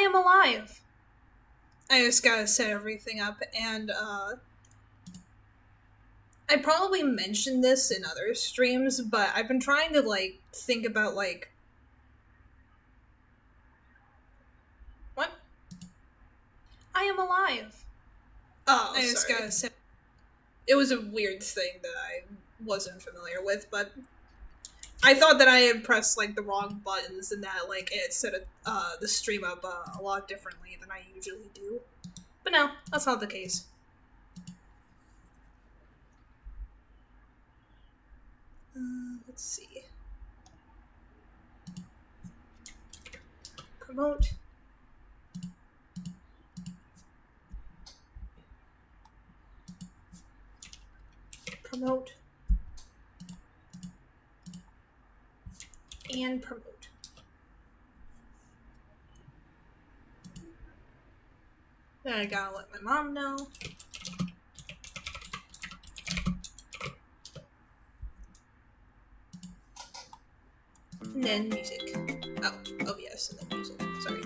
am alive. I just gotta set everything up, and I probably mentioned this in other streams, but I've been trying to, like, think about, like... What? I am alive. Oh, I just gotta say... It was a weird thing that I wasn't familiar with, but... I thought that I had pressed, like, the wrong buttons and that, like, it set the stream up a lot differently than I usually do. But no, that's not the case. Let's see. Promote. Promote. And promote. Then I gotta let my mom know. And then music. Oh yes, and then music. Sorry.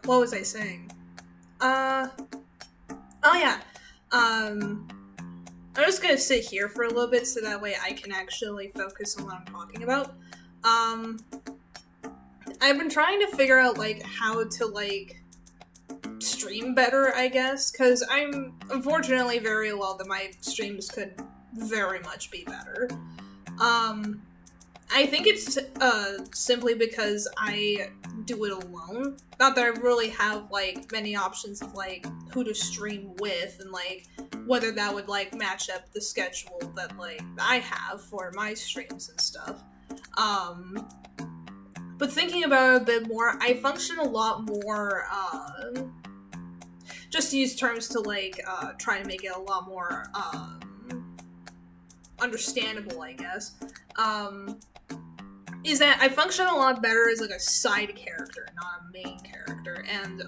What was I saying? Oh yeah. I'm just gonna sit here for a little bit so that way I can actually focus on what I'm talking about. I've been trying to figure out, like, how to, like, stream better, I guess, because I'm unfortunately very low that my streams could very much be better. I think it's simply because I do it alone. Not that I really have, like, many options of, like, who to stream with and, like, whether that would, like, match up the schedule that, like, I have for my streams and stuff. But thinking about it a bit more, I function a lot more, just to use terms to, like, try to make it a lot more, understandable, I guess, is that I function a lot better as, like, a side character, not a main character, and,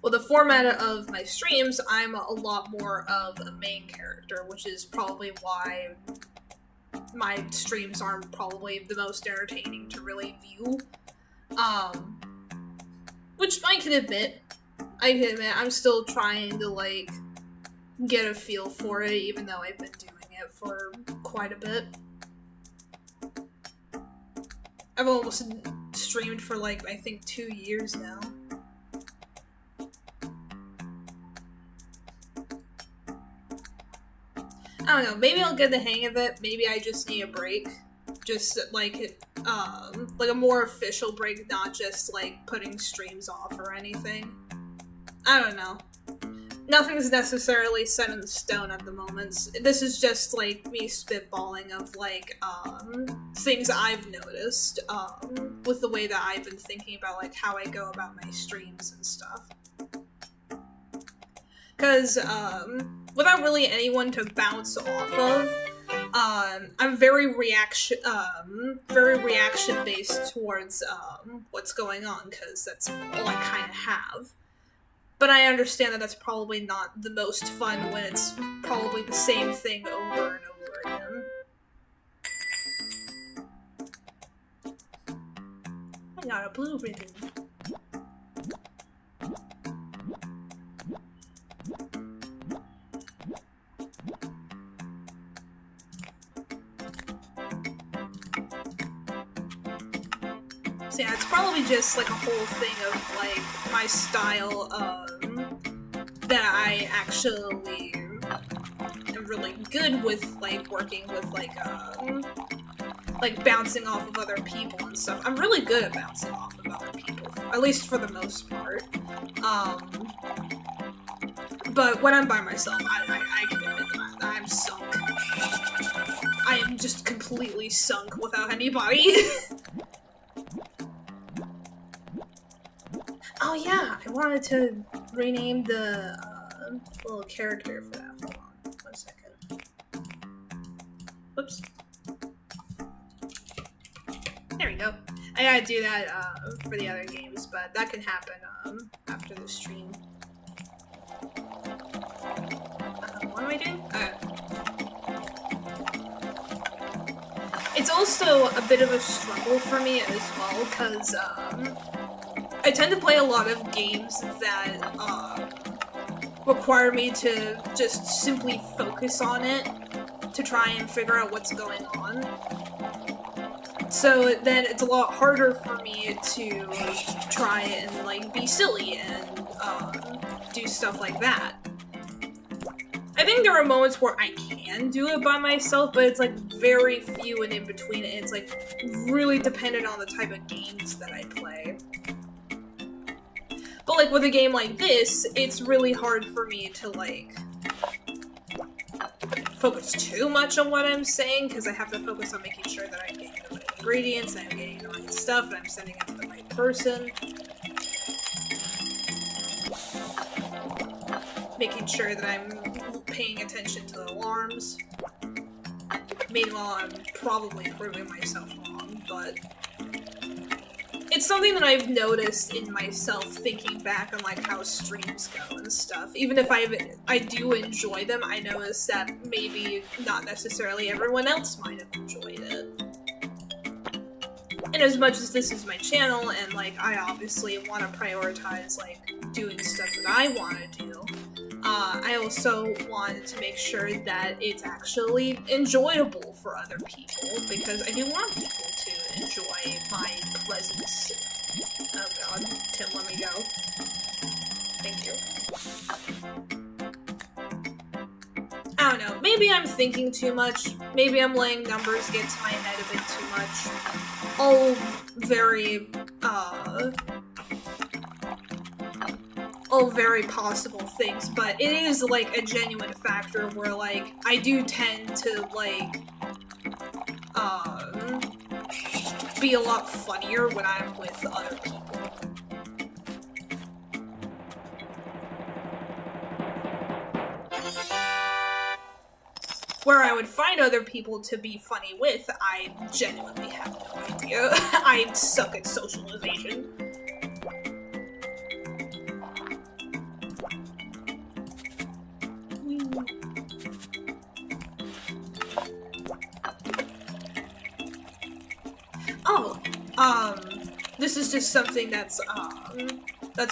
well, the format of my streams, I'm a lot more of a main character, which is probably why my streams aren't probably the most entertaining to really view, which I can admit, I'm still trying to, like, get a feel for it, even though I've been doing it for quite a bit. I've almost streamed for, like, I think 2 years now. I don't know, maybe I'll get the hang of it, maybe I just need a break. Just, like a more official break, not just, like, putting streams off or anything. I don't know. Nothing's necessarily set in stone at the moment. This is just, like, me spitballing of, like, things I've noticed, with the way that I've been thinking about, like, how I go about my streams and stuff. Because, without really anyone to bounce off of, I'm very reaction-based towards, what's going on, because that's all I kind of have. But I understand that that's probably not the most fun when it's probably the same thing over and over again. I got a blue ribbon. So yeah, it's probably just, like, a whole thing of, like, my style, that I actually am really good with, like, working with, like, bouncing off of other people and stuff. I'm really good at bouncing off of other people, at least for the most part. But when I'm by myself, I can admit that I'm sunk. I am just completely sunk without anybody. Oh yeah, I wanted to rename the little character for that. Hold on, 1 second. Whoops. There we go. I gotta do that for the other games, but that can happen after the stream. What am I doing? It's also a bit of a struggle for me as well, because I tend to play a lot of games that require me to just simply focus on it to try and figure out what's going on. So then it's a lot harder for me to try and like be silly and do stuff like that. I think there are moments where I can do it by myself, but it's like very few and in between, and it's like really dependent on the type of games that I play. But like with a game like this, it's really hard for me to like focus too much on what I'm saying, because I have to focus on making sure that I'm getting the right ingredients, and I'm getting the right stuff, and I'm sending it to the right person. Making sure that I'm paying attention to the alarms. Meanwhile, I'm probably proving myself wrong, but it's something that I've noticed in myself thinking back on like how streams go and stuff. Even if I do enjoy them, I notice that maybe not necessarily everyone else might have enjoyed it. And as much as this is my channel, and like I obviously want to prioritize like doing stuff that I want to do, I also want to make sure that it's actually enjoyable for other people, because I do want people to enjoy my presence. Oh god, Tim, let me go. Thank you. I don't know, maybe I'm thinking too much, maybe I'm letting numbers get to my head a bit too much. All very possible things, but it is like a genuine factor where like I do tend to like be a lot funnier when I'm with other people. Where I would find other people to be funny with, I genuinely have no idea. I suck at socialization. This is just something that's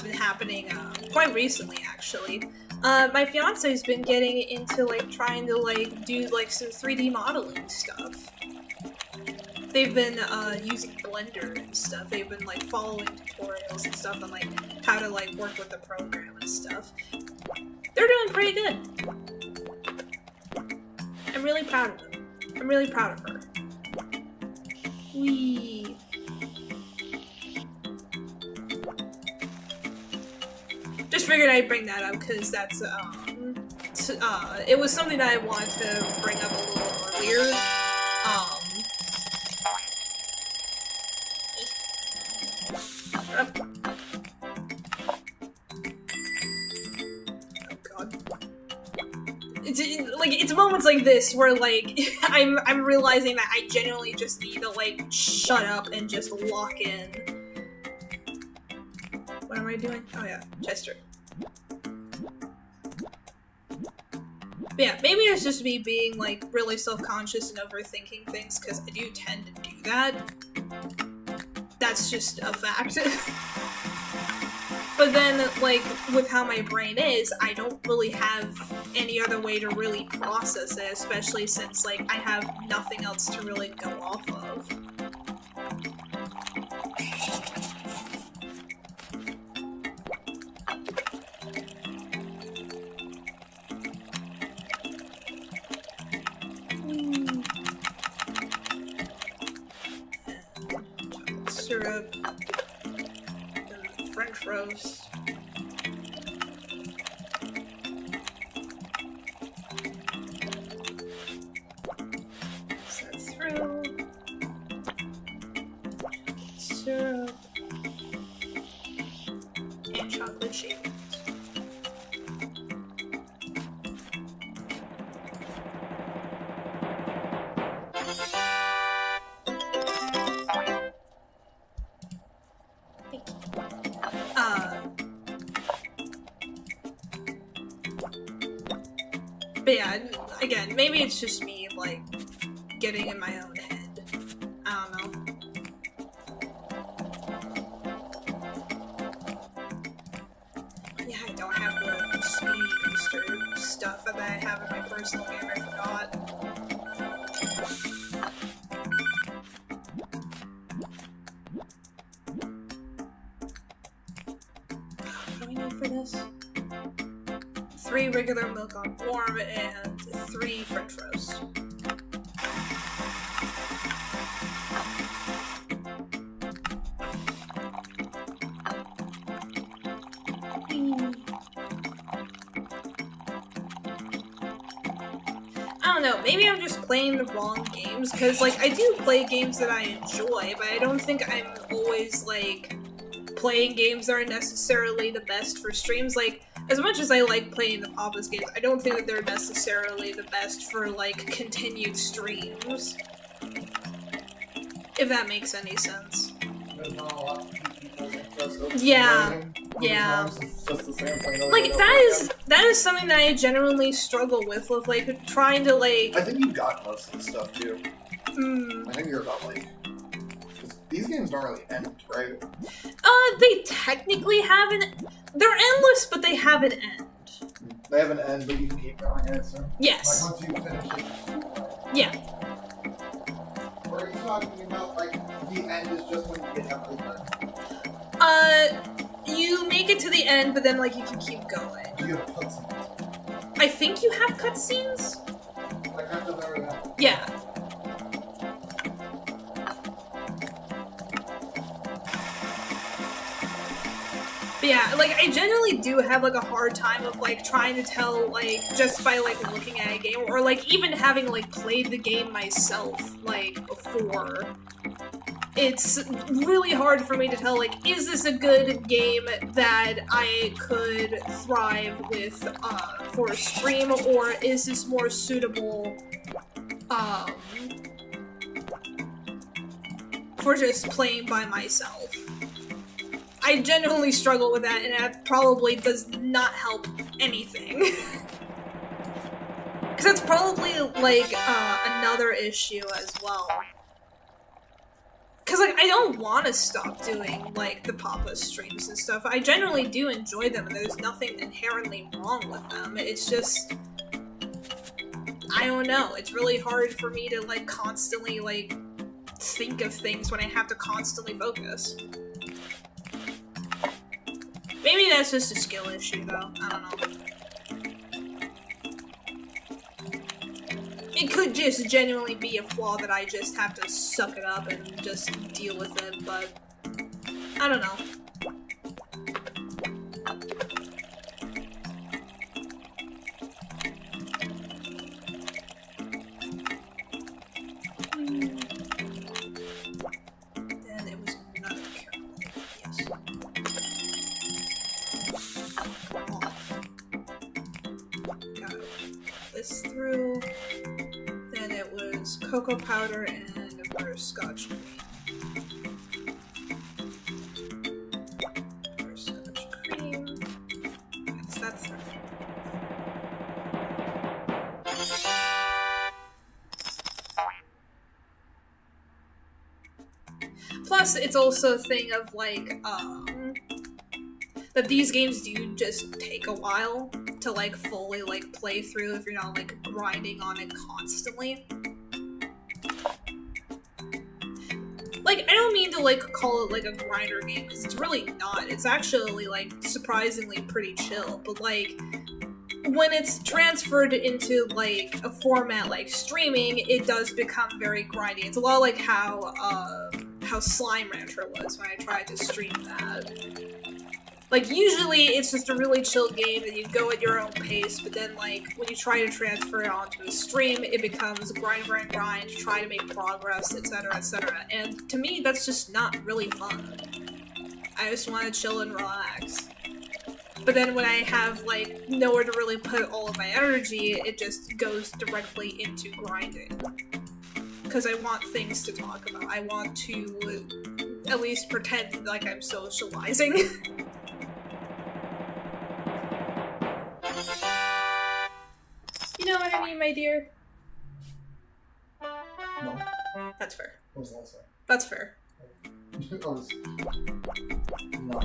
been happening, quite recently, actually. My fiance's been getting into, like, trying to, like, do, like, some 3D modeling stuff. They've been, using Blender and stuff. They've been, like, following tutorials and stuff on, like, how to, like, work with the program and stuff. They're doing pretty good. I'm really proud of them. I'm really proud of her. Whee! Just figured I'd bring that up because that's, it was something that I wanted to bring up a little earlier. Oh god. It's moments like this where, like, I'm realizing that I genuinely just need to, like, shut up and just lock in. What am I doing? Oh yeah, Chester. But yeah, maybe it's just me being, like, really self-conscious and overthinking things, because I do tend to do that. That's just a fact. But then, like, with how my brain is, I don't really have any other way to really process it, especially since, like, I have nothing else to really go off of. Syrup, French roast. Set through. Syrup. And chocolate shavings. But yeah, again, maybe it's just me, like, getting in my own head. personal game, I forgot. What do we need for this? 3 regular milk on warm and 3 French roast. I don't know, maybe I'm just playing the wrong games, because, like, I do play games that I enjoy, but I don't think I'm always, like, playing games that are necessarily the best for streams. Like, as much as I like playing the Papa's games, I don't think that they're necessarily the best for, like, continued streams. If that makes any sense. There's not a lot of people interested. Yeah. Yeah. It's just the same thing over Like, and over that is something that I generally struggle with like, trying to, like... I think you got most of the stuff, too. Mm. I think you're about, like... These games don't really end, right? They technically have an... They're endless, but they have an end. They have an end, but you can keep going, I assume. Yes. Like, once you finish it. Yeah. Or are you talking about, like, the end is just when you get everything? You make it to the end, but then, like, you can keep going. Do you have cutscenes? I think you have cutscenes? Like, after that. Yeah. But yeah, like, I generally do have, like, a hard time of, like, trying to tell, like, just by, like, looking at a game, or, like, even having, like, played the game myself, like, before. It's really hard for me to tell, like, is this a good game that I could thrive with, for a stream, or is this more suitable, for just playing by myself? I genuinely struggle with that, and that probably does not help anything. Because that's probably, like, another issue as well. Because, like, I don't want to stop doing, like, the Papa streams and stuff. I generally do enjoy them, and there's nothing inherently wrong with them. It's just... I don't know. It's really hard for me to, like, constantly, like, think of things when I have to constantly focus. Maybe that's just a skill issue, though. I don't know. It could just genuinely be a flaw that I just have to suck it up and just deal with it, but... I don't know. Then it was another caramel. Yes. Got this through. Then it was cocoa powder and butterscotch cream. Butterscotch cream. Yes, that's right. Plus, it's also a thing of, like, that these games do just take a while to, like, fully, like, play through if you're not, like, grinding on it constantly. Like, I don't mean to, like, call it, like, a grinder game, because it's really not. It's actually, like, surprisingly pretty chill, but, like, when it's transferred into, like, a format like streaming, it does become very grindy. It's a lot like how Slime Rancher was when I tried to stream that. Like, usually it's just a really chill game that you go at your own pace, but then, like, when you try to transfer it onto a stream, it becomes grind, try to make progress, etc., etc. And to me, that's just not really fun. I just want to chill and relax. But then when I have, like, nowhere to really put all of my energy, it just goes directly into grinding. Because I want things to talk about. I want to at least pretend like I'm socializing. You know what I mean, my dear? No. That's fair. What was that say? That's fair. I was... No.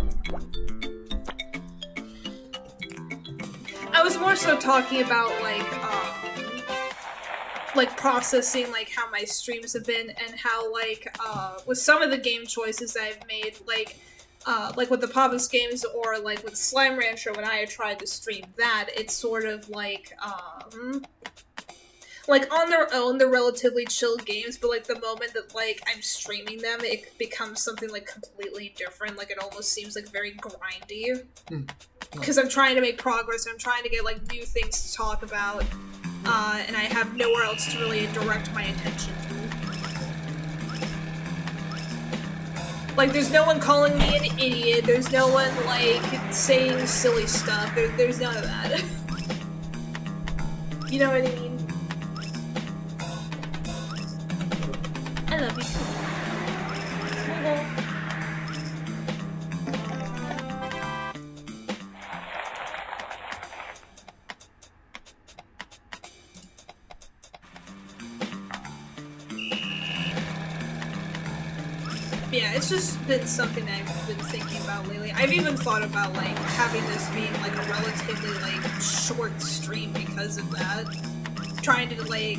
I was more so talking about, like, like processing like how my streams have been and how like with some of the game choices I've made, like with the Papa's games or like with Slime Rancher when I had tried to stream that, it's sort of like on their own they're relatively chill games, but like the moment that like I'm streaming them, it becomes something like completely different. Like it almost seems like very grindy. Because I'm trying to make progress, I'm trying to get like new things to talk about, and I have nowhere else to really direct my attention to. Like, there's no one calling me an idiot, there's no one, like, saying silly stuff, there's none of that. You know what I mean? I love you. Yeah, it's just been something I've been thinking about lately. I've even thought about, like, having this being, like, a relatively, like, short stream because of that. Trying to, like,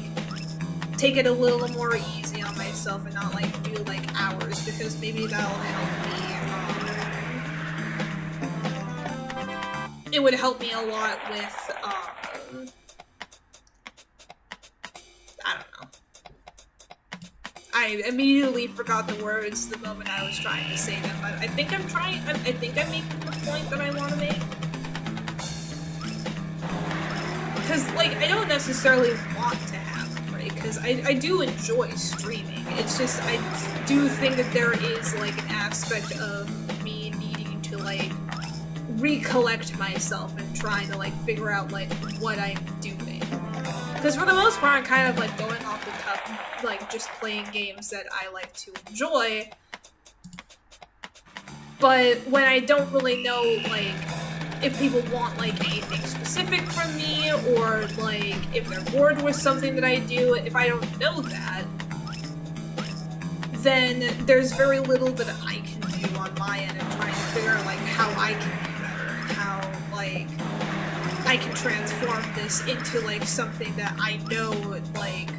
take it a little more easy on myself and not, like, do, like, hours, because maybe that'll help me, it would help me a lot with, I don't know. I immediately forgot the words the moment I was trying to say them, but I think I'm making the point that I want to make. Because, like, I don't necessarily want to have a break, because I do enjoy streaming. It's just, I do think that there is, like, an aspect of me needing to, like, recollect myself and trying to, like, figure out, like, what I'm doing. Because for the most part, I'm kind of, like, going off the cuff, like, just playing games that I like to enjoy. But when I don't really know, like, if people want, like, anything specific from me, or, like, if they're bored with something that I do, if I don't know that, then there's very little that I can do on my end in trying to figure out, like, how I can do better, and how, like, I can transform this into, like, something that I know, like,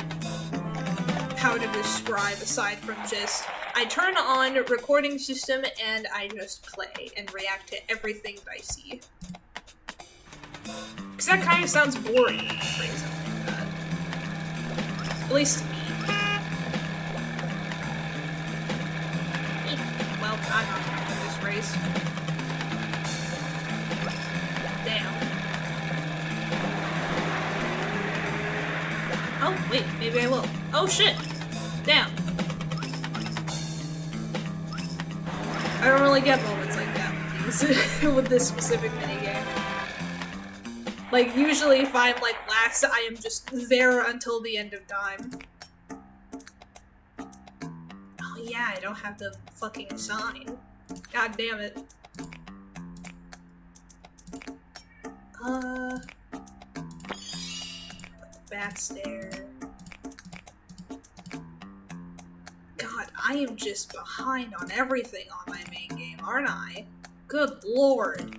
how to describe aside from just, I turn on a recording system and I just play and react to everything that I see. Because that kind of sounds boring when you phrase it like that. At least to me. Well, I'm not going to win this race. Damn. Oh, wait, maybe I will. Oh, shit! Damn. I don't really get moments like that with this specific minigame. Like, usually if I'm, like, last, I am just there until the end of time. Oh yeah, I don't have the fucking sign. God damn it. Put the bats there. God, I am just behind on everything on my main game, aren't I? Good lord.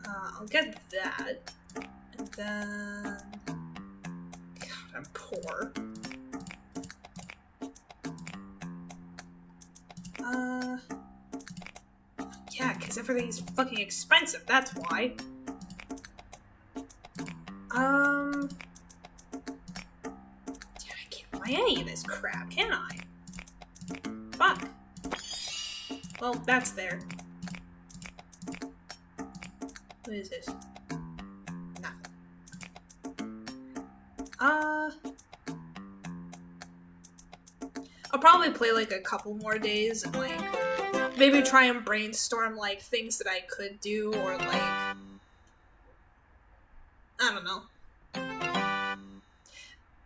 I'll get that. And then... God, I'm poor. Yeah, because everything's fucking expensive, that's why. I can't buy any of this crap, can I? Fuck. Well, that's there. What is this? Nothing. I'll probably play like a couple more days and like maybe try and brainstorm like things that I could do or like I don't know.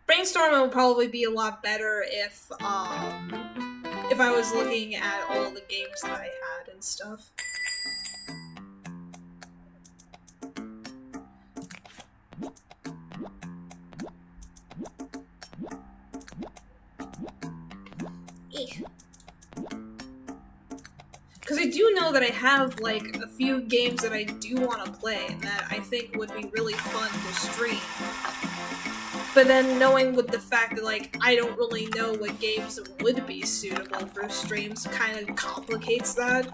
Brainstorming would probably be a lot better if I was looking at all the games that I had and stuff. Because I do know that I have, like, a few games that I do want to play and that I think would be really fun to stream. But then knowing with the fact that, like, I don't really know what games would be suitable for streams kind of complicates that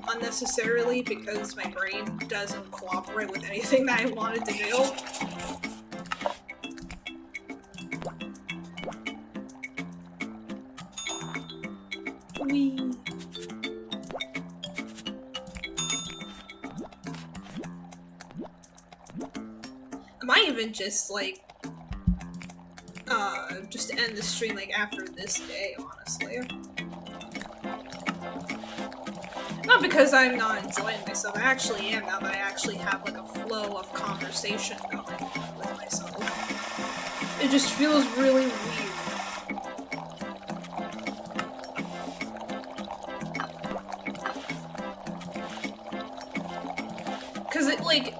unnecessarily because my brain doesn't cooperate with anything that I wanted to do. Whee! I might even just, like, just end the stream, like, after this day, honestly. Not because I'm not enjoying myself, I actually am now that I actually have, like, a flow of conversation going on with myself. It just feels really weird. Because it, like,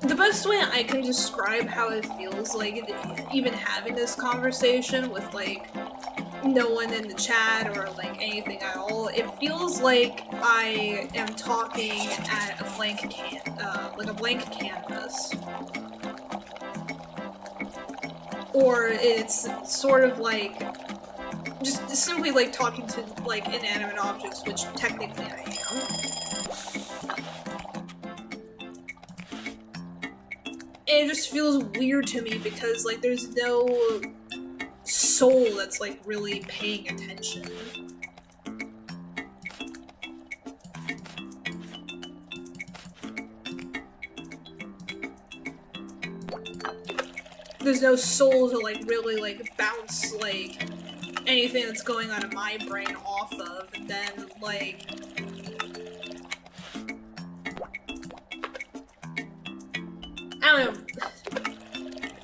the best way I can describe how it feels, like, even having this conversation with, like, no one in the chat or, like, anything at all, it feels like I am talking at a blank canvas. Or it's sort of like, just simply, like, talking to, like, inanimate objects, which technically I am. And it just feels weird to me because, like, there's no soul that's, like, really paying attention. There's no soul to, like, really, like, bounce, like, anything that's going on in my brain off of, and then, like, I don't know.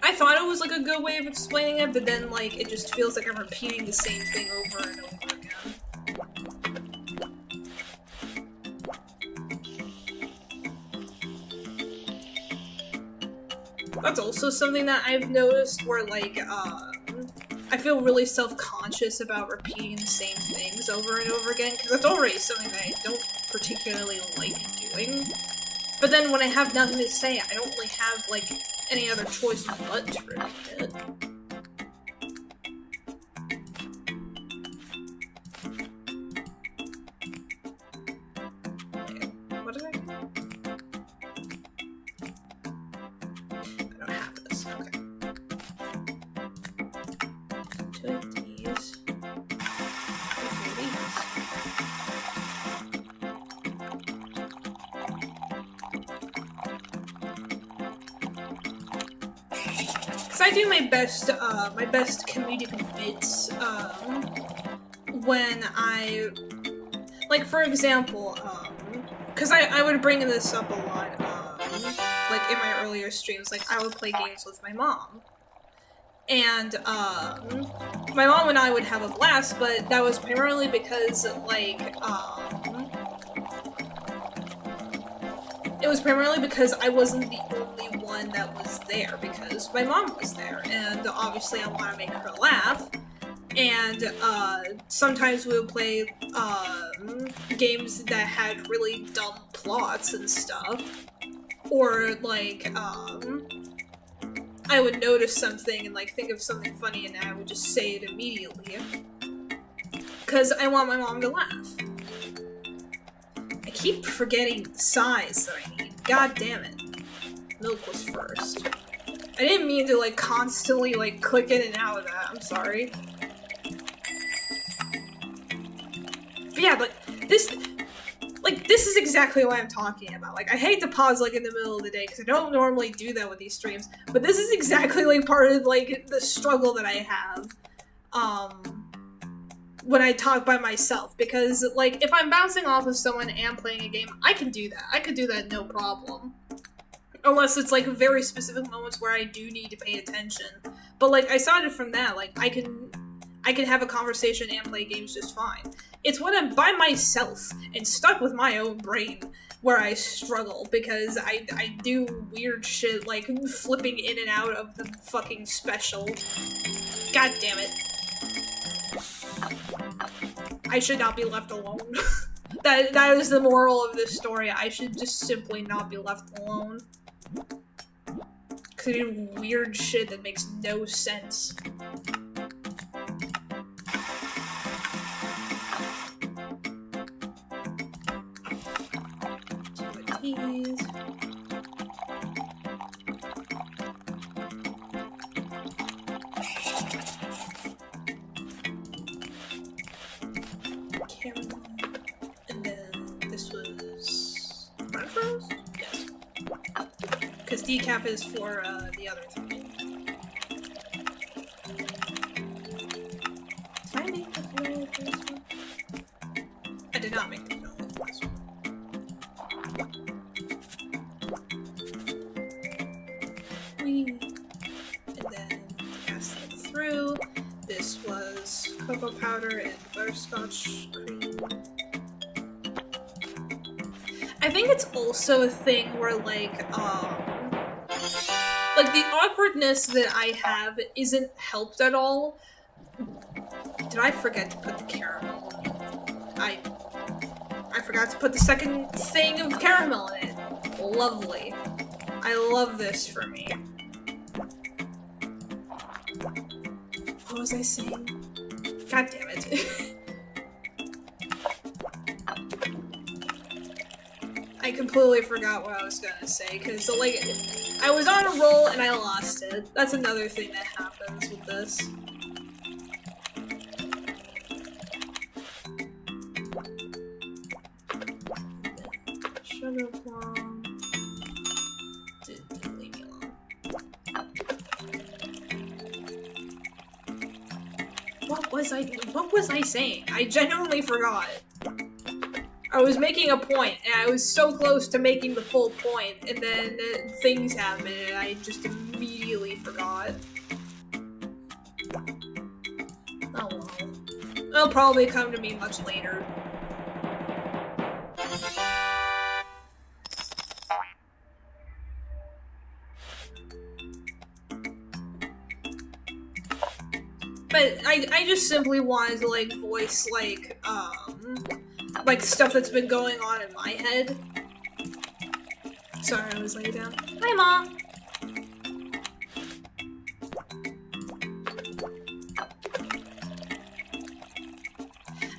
I thought it was, like, a good way of explaining it, but then, like, it just feels like I'm repeating the same thing over and over again. That's also something that I've noticed where, like, I feel really self-conscious about repeating the same things over and over again, because that's already something that I don't particularly like doing. But then when I have nothing to say, I don't really have, like, any other choice but to repeat it. Wait, what did I do? I don't have this, okay. Two of these. Three of these. I do my best comedic bits, when I, like, for example, because I would bring this up a lot, like, in my earlier streams, like, I would play games with my mom, and, my mom and I would have a blast, but that was primarily because, like, it was primarily because I wasn't the only one that was there, because my mom was there, and obviously I want to make her laugh, and sometimes we would play games that had really dumb plots and stuff, or, like, I would notice something and, like, think of something funny and I would just say it immediately, because I want my mom to laugh. I keep forgetting the size that I need. God damn it. Milk was first. I didn't mean to, like, constantly, like, click in and out of that. I'm sorry. But yeah, like, this is exactly what I'm talking about. Like, I hate to pause, like, in the middle of the day, because I don't normally do that with these streams, but this is exactly, like, part of, like, the struggle that I have, when I talk by myself, because, like, if I'm bouncing off of someone and playing a game, I can do that. I could do that no problem. Unless it's, like, very specific moments where I do need to pay attention. But, like, aside from that, like, I can have a conversation and play games just fine. It's when I'm by myself and stuck with my own brain where I struggle, because I do weird shit, like, flipping in and out of the fucking special. God damn it. I should not be left alone. That is the moral of this story. I should just simply not be left alone. Cause I do weird shit that makes no sense. Teas. Caramel. And then this was French roast? Yes. Because decaf is for the other thing. Did I make the canola for this one? I did not make the canola for this one. And then pass that through. This was cocoa powder and butterscotch cream. I think it's also a thing where like the awkwardness that I have isn't helped at all. Did I forget to put the caramel? I forgot to put the second thing of caramel in it. Lovely. I love this for me. What was I saying? God damn it. I completely forgot what I was gonna say, because, like, I was on a roll and I lost it. That's another thing that happens with this. Sugar plum. Didn't leave me alone. What was I saying? I genuinely forgot. I was making a point, and I was so close to making the full point, and then things happened, and I just immediately forgot. Oh well. It'll probably come to me much later. But I just simply wanted to, like, voice, like stuff that's been going on in my head. Sorry, I was laying down. Hi, Mom!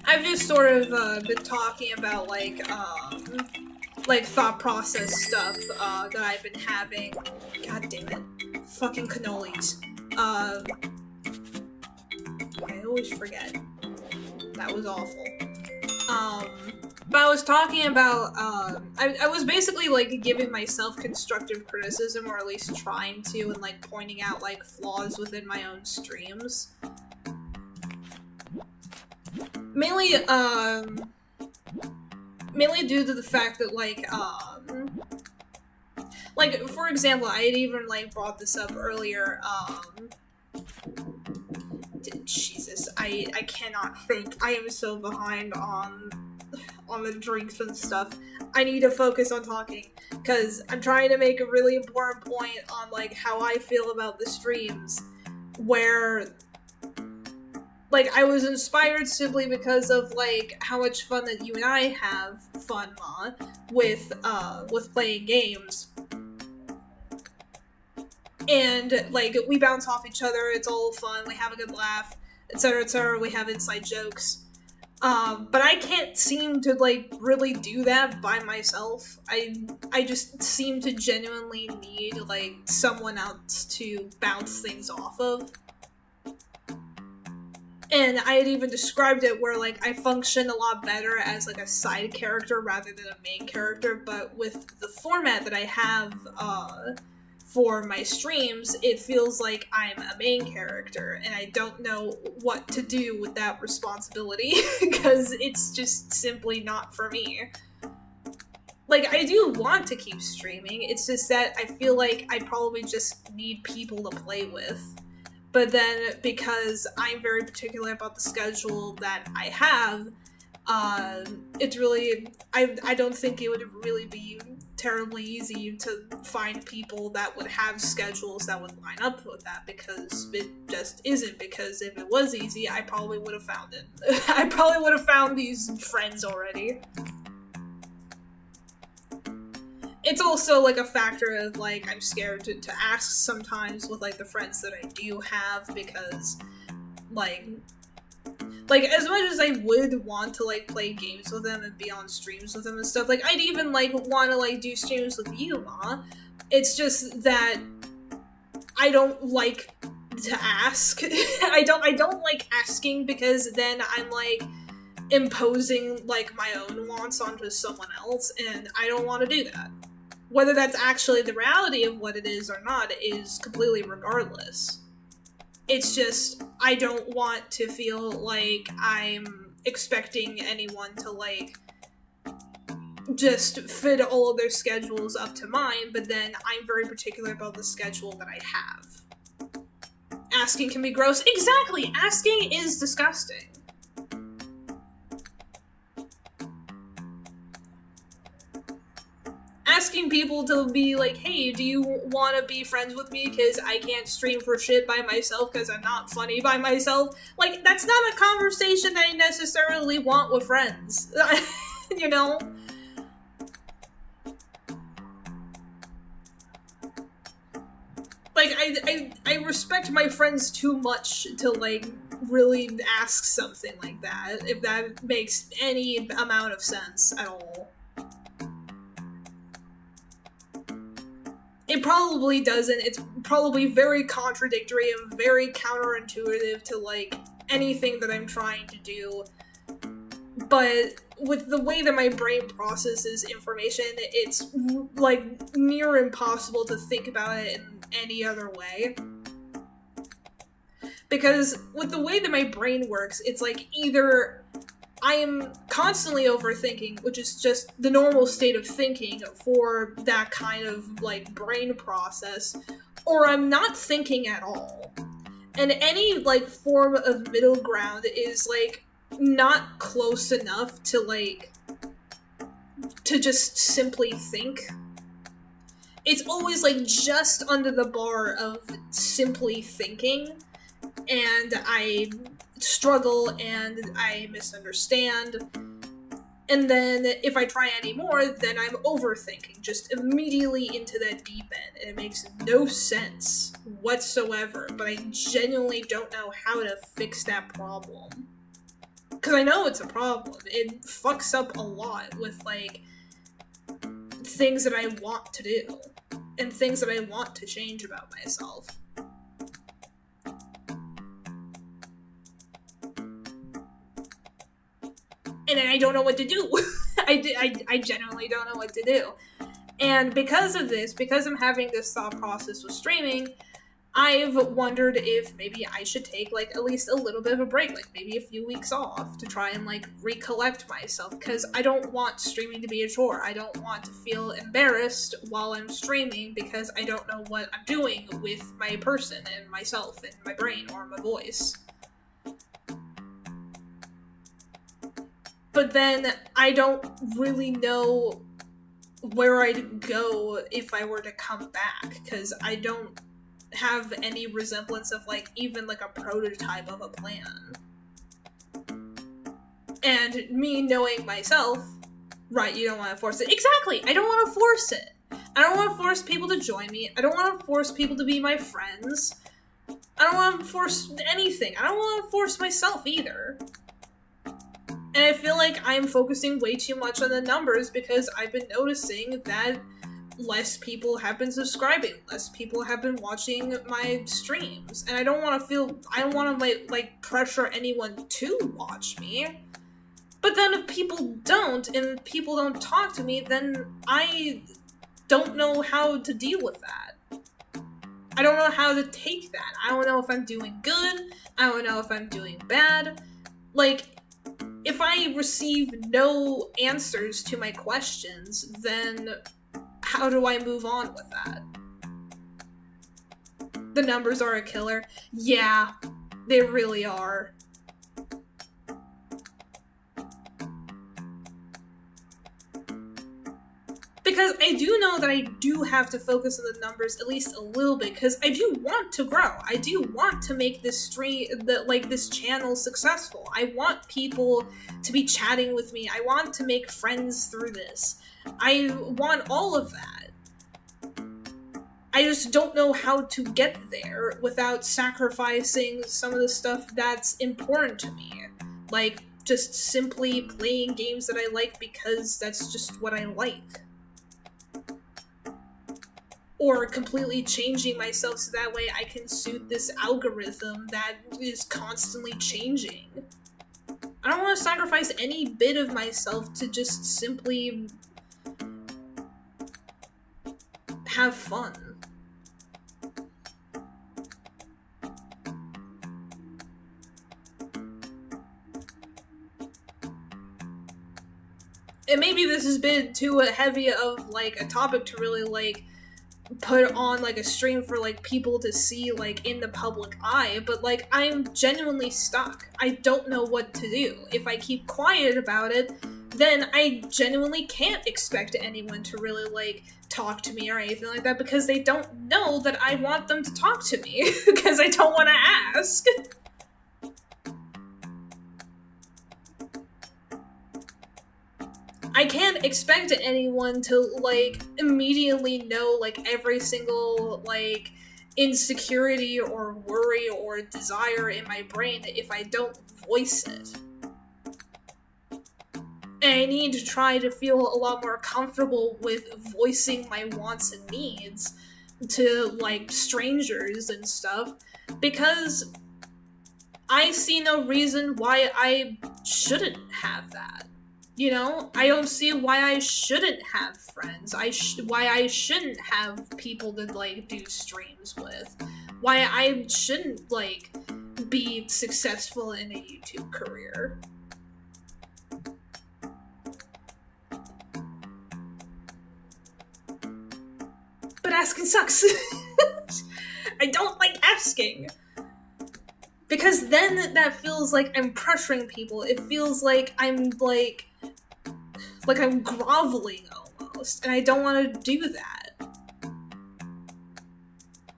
I've just sort of, been talking about, like thought process stuff, that I've been having. God damn it. Fucking cannolis. I always forget. That was awful. But I was talking about, I was basically, like, giving myself constructive criticism, or at least trying to, and, like, pointing out, like, flaws within my own streams. Mainly due to the fact that, like, for example, I had even, like, brought this up earlier, Jesus, I cannot think. I am so behind on the drinks and stuff. I need to focus on talking, because I'm trying to make a really important point on, like, how I feel about the streams, where, like, I was inspired simply because of, like, how much fun that you and I have, Ma, with playing games. And, like, we bounce off each other, it's all fun, we have a good laugh, etc., we have inside jokes. But I can't seem to, like, really do that by myself. I just seem to genuinely need, like, someone else to bounce things off of. And I had even described it where, like, I function a lot better as, like, a side character rather than a main character, but with the format that I have, for my streams, it feels like I'm a main character, and I don't know what to do with that responsibility, because it's just simply not for me. Like, I do want to keep streaming, it's just that I feel like I probably just need people to play with. But then, because I'm very particular about the schedule that I have, it's really, I don't think it would really be terribly easy to find people that would have schedules that would line up with that, because it just isn't. Because if it was easy, I probably would have found it. I probably would have found these friends already. It's also, like, a factor of, like, I'm scared to ask sometimes with, like, the friends that I do have, because, like, as much as I would want to, like, play games with them and be on streams with them and stuff, like, I'd even, like, want to, like, do streams with you, Ma. It's just that I don't like to ask. I don't like asking, because then I'm, like, imposing, like, my own wants onto someone else, and I don't want to do that. Whether that's actually the reality of what it is or not is completely regardless. It's just, I don't want to feel like I'm expecting anyone to, like, just fit all of their schedules up to mine, but then I'm very particular about the schedule that I have. Asking can be gross. Exactly! Asking is disgusting. Asking people to be like, hey, do you want to be friends with me because I can't stream for shit by myself because I'm not funny by myself? Like, that's not a conversation I necessarily want with friends. You know? Like, I respect my friends too much to, like, really ask something like that, if that makes any amount of sense at all. It probably doesn't. It's probably very contradictory and very counterintuitive to, like, anything that I'm trying to do. But with the way that my brain processes information, it's, like, near impossible to think about it in any other way. Because with the way that my brain works, it's like either I am constantly overthinking, which is just the normal state of thinking for that kind of, like, brain process, or I'm not thinking at all. And any, like, form of middle ground is, like, not close enough to, like, to just simply think. It's always, like, just under the bar of simply thinking, and I struggle and I misunderstand, and then if I try any more, then I'm overthinking, just immediately into that deep end, and it makes no sense whatsoever, but I genuinely don't know how to fix that problem. Because I know it's a problem. It fucks up a lot with, like, things that I want to do, and things that I want to change about myself. And I don't know what to do. I genuinely don't know what to do. And because of this, because I'm having this thought process with streaming, I've wondered if maybe I should take, like, at least a little bit of a break, like maybe a few weeks off to try and, like, recollect myself, because I don't want streaming to be a chore. I don't want to feel embarrassed while I'm streaming because I don't know what I'm doing with my person and myself and my brain or my voice. But then I don't really know where I'd go if I were to come back, because I don't have any resemblance of, like, even, like, a prototype of a plan. And me knowing myself, right, you don't want to force it. Exactly! I don't want to force it! I don't want to force people to join me. I don't want to force people to be my friends. I don't want to force anything. I don't want to force myself either. And I feel like I'm focusing way too much on the numbers because I've been noticing that less people have been subscribing, less people have been watching my streams, and I don't want to like pressure anyone to watch me. But then if people don't, and people don't talk to me, then I don't know how to deal with that. I don't know how to take that. I don't know if I'm doing good. I don't know if I'm doing bad. Like, if I receive no answers to my questions, then how do I move on with that? The numbers are a killer. Yeah, they really are. Because I do know that I do have to focus on the numbers at least a little bit, because I do want to grow. I do want to make this stream, this channel successful. I want people to be chatting with me. I want to make friends through this. I want all of that. I just don't know how to get there without sacrificing some of the stuff that's important to me. Like, just simply playing games that I like because that's just what I like. Or completely changing myself so that way I can suit this algorithm that is constantly changing. I don't want to sacrifice any bit of myself to just simply have fun. And maybe this has been too heavy of, like, a topic to really, like, put on, like, a stream for, like, people to see, like, in the public eye, but, like, I'm genuinely stuck. I don't know what to do. If I keep quiet about it, then I genuinely can't expect anyone to really, like, talk to me or anything like that, because they don't know that I want them to talk to me, because I don't want to ask. I can't expect anyone to, like, immediately know, like, every single, like, insecurity or worry or desire in my brain if I don't voice it. And I need to try to feel a lot more comfortable with voicing my wants and needs to, like, strangers and stuff, because I see no reason why I shouldn't have that. You know, I don't see why I shouldn't have friends. Why I shouldn't have people to, like, do streams with. Why I shouldn't, like, be successful in a YouTube career. But asking sucks. I don't like asking. Because then that feels like I'm pressuring people. It feels like I'm, like I'm groveling almost, and I don't want to do that.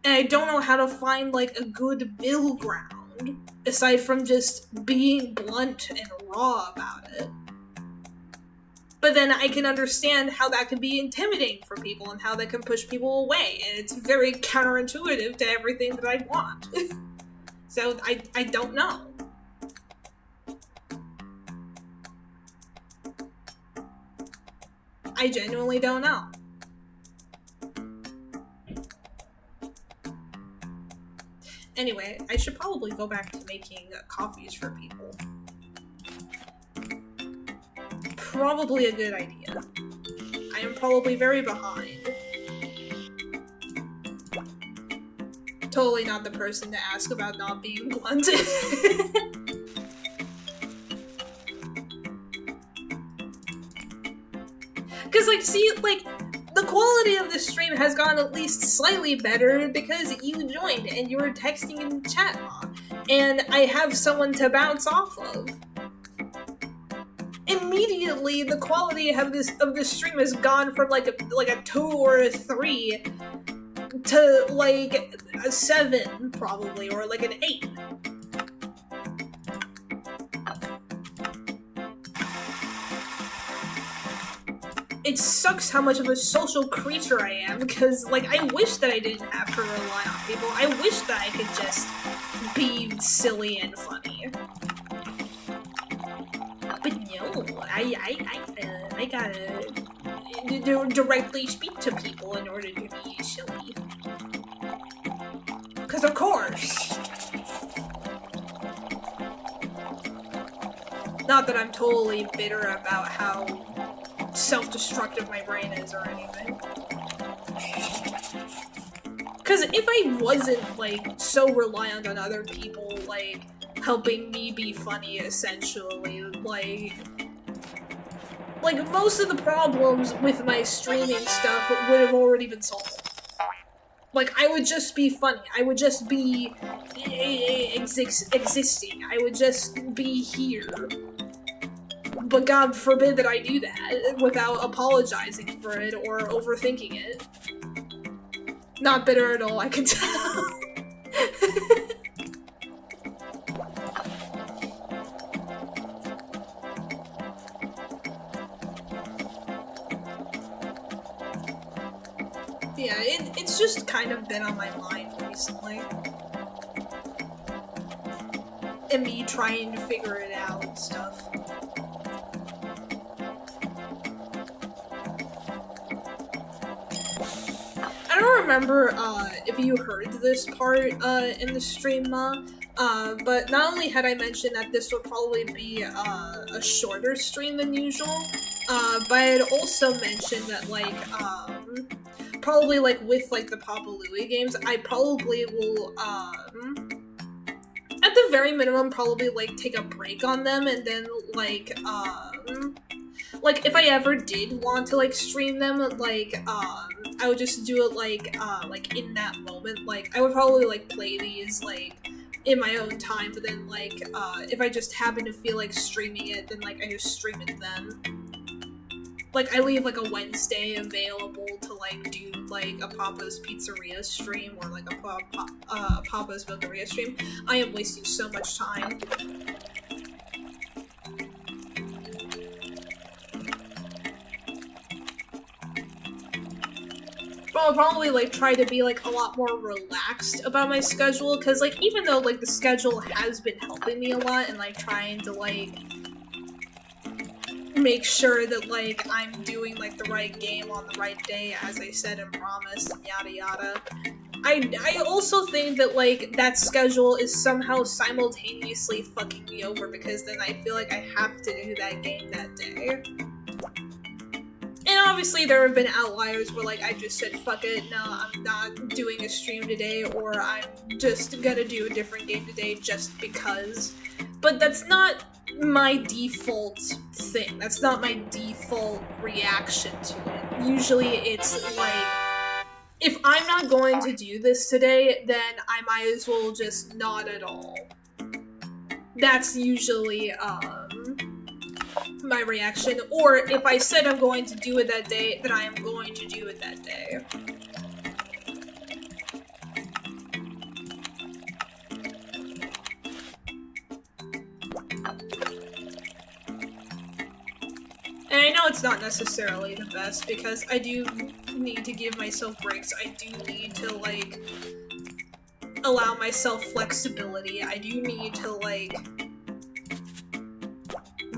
And I don't know how to find, like, a good middle ground, aside from just being blunt and raw about it. But then I can understand how that can be intimidating for people, and how that can push people away, and it's very counterintuitive to everything that I want. So I don't know. I genuinely don't know. Anyway, I should probably go back to making coffees for people. Probably a good idea. I am probably very behind. Totally not the person to ask about not being blunt. Because, like, see, like, the quality of the stream has gone at least slightly better because you joined and you were texting in the chat log, and I have someone to bounce off of. Immediately, the quality of this stream has gone from, like a 2 or a 3 to, like, a 7, probably, or, like, an 8. It sucks how much of a social creature I am, because, like, I wish that I didn't have to rely on people. I wish that I could just be silly and funny. But no, I gotta directly speak to people in order to be silly. Because of course. Not that I'm totally bitter about how self-destructive my brain is or anything. Because if I wasn't, like, so reliant on other people, like, helping me be funny, essentially, like, most of the problems with my streaming stuff would have already been solved. Like, I would just be funny. I would just be existing. I would just be here. but God forbid that I do that without apologizing for it or overthinking it. Not bitter at all, I can tell. Yeah, it's just kind of been on my mind recently. And me trying to figure it out and stuff. I don't remember if you heard this part in the stream, but not only had I mentioned that this would probably be a shorter stream than usual, but I had also mentioned that, like, probably, like, with, like, the Papa Louie games, I probably will, at the very minimum, probably, like, take a break on them, and then, like, if I ever did want to, like, stream them, like, I would just do it, like, in that moment. Like, I would probably, like, play these, like, in my own time, but then, like, if I just happen to feel like streaming it, then, like, I just stream it then. Like, I leave, like, a Wednesday available to, like, do, like, a Papa's Pizzeria stream or, like, a Papa's Milkeria stream. I am wasting so much time. But I'll probably, like, try to be, like, a lot more relaxed about my schedule, because, like, even though, like, the schedule has been helping me a lot and, like, trying to, like, make sure that, like, I'm doing, like, the right game on the right day, as I said and promised, and yada yada. I also think that, like, that schedule is somehow simultaneously fucking me over, because then I feel like I have to do that game that day. And obviously there have been outliers where, like, I just said, fuck it, no, I'm not doing a stream today, or I'm just gonna do a different game today just because. But that's not my default thing. That's not my default reaction to it. Usually it's like, if I'm not going to do this today, then I might as well just not at all. That's usually, my reaction. Or if I said I'm going to do it that day, then I am going to do it that day. And I know it's not necessarily the best, because I do need to give myself breaks. I do need to, like, allow myself flexibility. I do need to, like,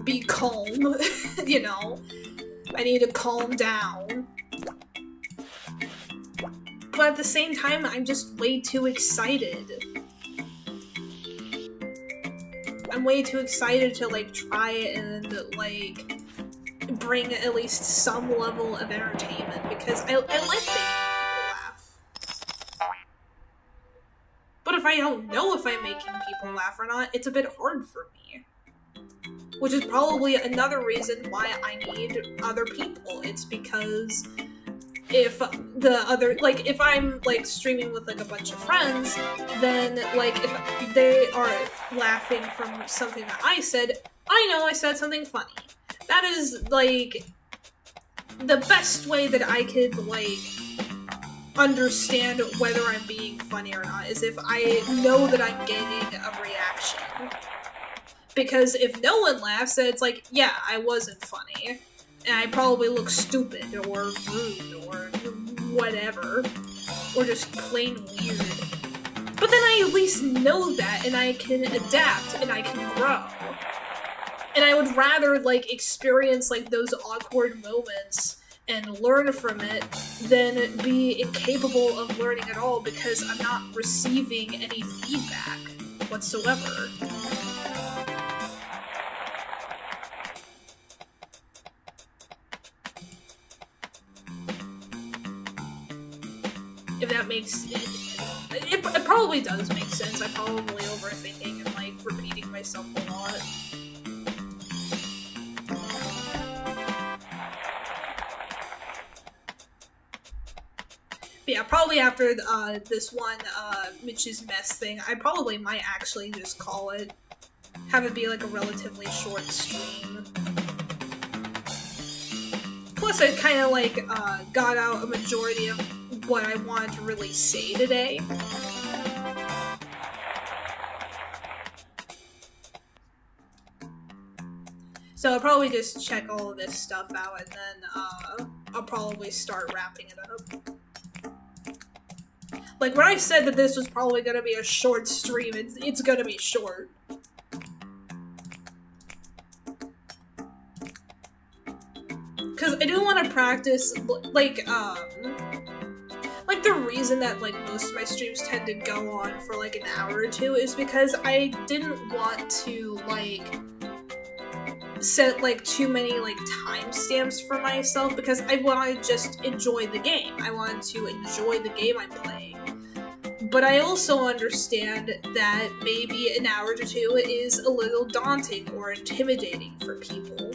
be calm, you know? I need to calm down. But at the same time, I'm just way too excited. I'm way too excited to, like, try it and, like, bring at least some level of entertainment, because I like making people laugh. But if I don't know if I'm making people laugh or not, it's a bit hard for me. Which is probably another reason why I need other people. It's because if the other, like, if I'm, like, streaming with, like, a bunch of friends, then, like, if they are laughing from something that I said, I know I said something funny. That is, like, the best way that I could, like, understand whether I'm being funny or not, is if I know that I'm getting a reaction. Because if no one laughs, then it's like, yeah, I wasn't funny. And I probably look stupid, or rude, or whatever. Or just plain weird. But then I at least know that, and I can adapt, and I can grow. And I would rather, like, experience, like, those awkward moments and learn from it than be incapable of learning at all, because I'm not receiving any feedback whatsoever. If that makes it probably does make sense. I'm probably overthinking and, like, repeating myself a lot. But yeah, probably after this one Mitch's mess thing, I probably might actually just call it. Have it be, like, a relatively short stream. plus I kind of like got out a majority of what I wanted to really say today. So I'll probably just check all of this stuff out, and then I'll probably start wrapping it up. Like, when I said that this was probably gonna be a short stream, it's gonna be short. Because I do want to practice, like the reason that, like, most of my streams tend to go on for, like, an hour or two is because I didn't want to, like, set, like, too many, like, timestamps for myself, because I want to just enjoy the game. I want to enjoy the game I'm playing. But I also understand that maybe an hour to two is a little daunting or intimidating for people.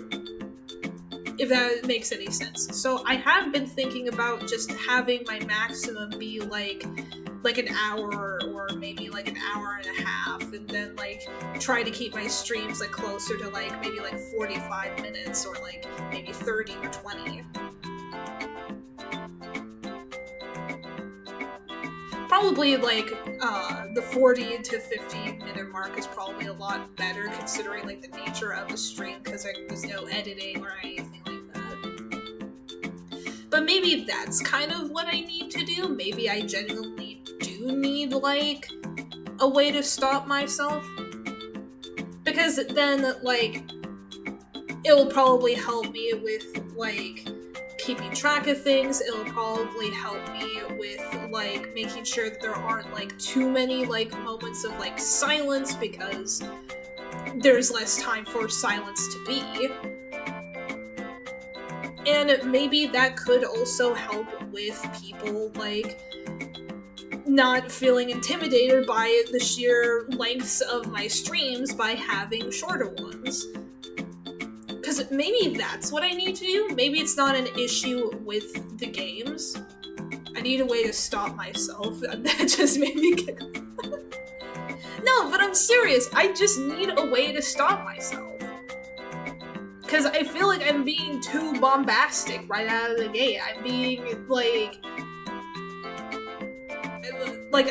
If that makes any sense. So I have been thinking about just having my maximum be like an hour or maybe like an hour and a half, and then like try to keep my streams like closer to like maybe like 45 minutes or like maybe 30 or 20. Probably like the 40 to 50 minute mark is probably a lot better considering like the nature of the stream, because there's no editing or anything like that. But maybe that's kind of what I need to do. Maybe I genuinely do need like a way to stop myself, because then like it'll probably help me with like keeping track of things. It'll probably help me with like making sure that there aren't like too many like moments of like silence, because there's less time for silence to be. And maybe that could also help with people like not feeling intimidated by the sheer lengths of my streams by having shorter ones. Because maybe that's what I need to do. Maybe it's not an issue with the games. I need a way to stop myself. That just made me get... No, but I'm serious. I just need a way to stop myself. Because I feel like I'm being too bombastic right out of the gate. I'm being, like,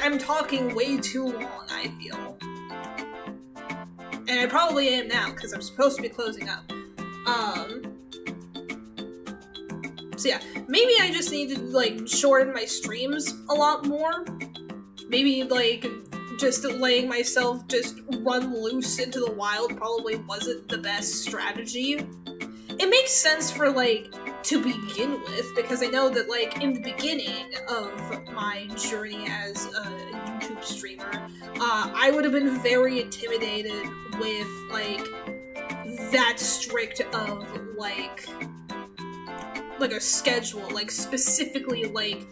I'm talking way too long, I feel. And I probably am now, because I'm supposed to be closing up. So yeah, maybe I just need to, like, shorten my streams a lot more. Maybe, like, just letting myself just run loose into the wild probably wasn't the best strategy. It makes sense for, like, to begin with, because I know that, like, in the beginning of my journey as a YouTube streamer, I would have been very intimidated with, like, that strict of, like a schedule, like, specifically, like,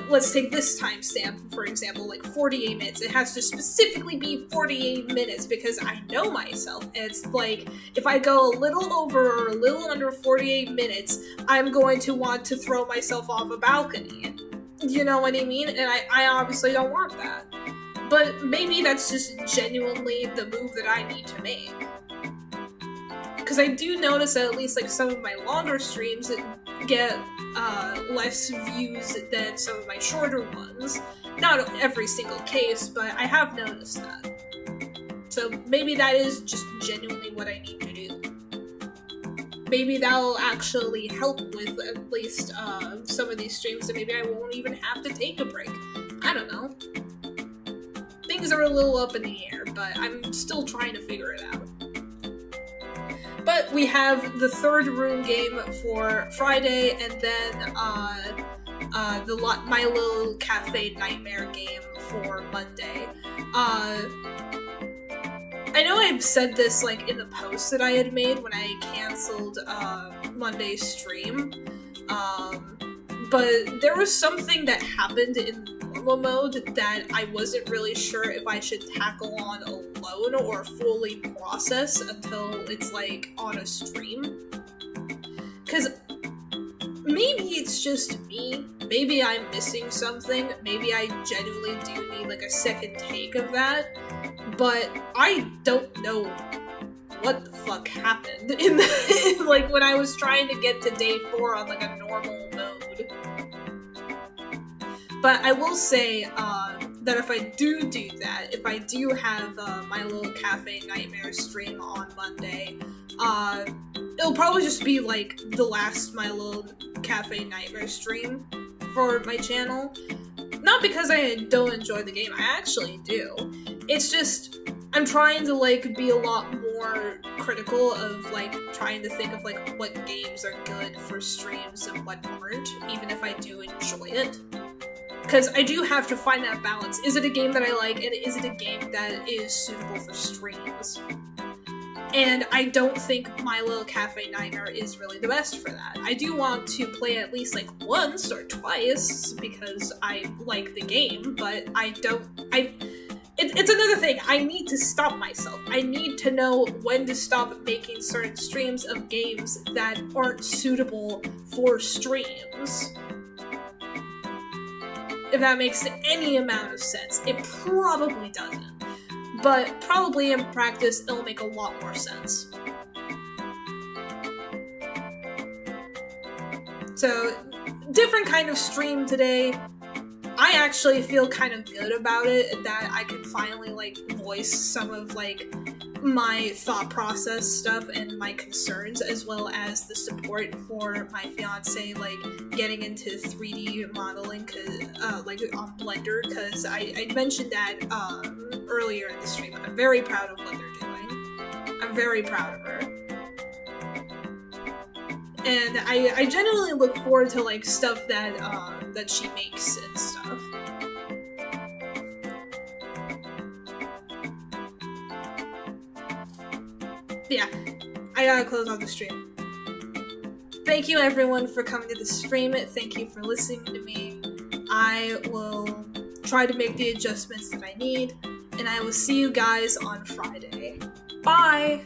let's take this timestamp, for example, like 48 minutes. It has to specifically be 48 minutes because I know myself. And it's like, if I go a little over or a little under 48 minutes, I'm going to want to throw myself off a balcony. You know what I mean? And I obviously don't want that. But maybe that's just genuinely the move that I need to make. Because I do notice that at least like some of my longer streams get less views than some of my shorter ones. Not every single case, but I have noticed that. So maybe that is just genuinely what I need to do. Maybe that'll actually help with at least some of these streams, and maybe I won't even have to take a break. I don't know. Things are a little up in the air, but I'm still trying to figure it out. But we have the third room game for Friday, and then the My Little Cafe Nightmare game for Monday. I know I've said this like in the post that I had made when I canceled Monday's stream, but there was something that happened in normal mode that I wasn't really sure if I should tackle on alone or fully process until it's like on a stream. Because maybe it's just me, maybe I'm missing something, maybe I genuinely do need like a second take of that, but I don't know what the fuck happened in the, like when I was trying to get to day 4 on like a normal mode. But I will say that if I do that, if I do have my little Cafe Nightmare stream on Monday, it'll probably just be like the last my little Cafe Nightmare stream for my channel. Not because I don't enjoy the game, I actually do. It's just, I'm trying to like be a lot more critical of like trying to think of like what games are good for streams and what aren't, even if I do enjoy it. Because I do have to find that balance. Is it a game that I like, and is it a game that is suitable for streams? And I don't think My Little Cafe Nightmare is really the best for that. I do want to play at least like once or twice because I like the game, but it's another thing. I need to stop myself. I need to know when to stop making certain streams of games that aren't suitable for streams. If that makes any amount of sense. It probably doesn't. But probably in practice, it'll make a lot more sense. So, different kind of stream today. I actually feel kind of good about it, that I can finally, like, voice some of, like, my thought process stuff and my concerns, as well as the support for my fiance, like, getting into 3D modeling, like, on Blender, because I mentioned that, earlier in the stream. I'm very proud of what they're doing. I'm very proud of her. And I genuinely look forward to, like, stuff that, that she makes and stuff. Yeah, I gotta close out the stream. Thank you everyone for coming to the stream. Thank you for listening to me. I will try to make the adjustments that I need, and I will see you guys on Friday. Bye!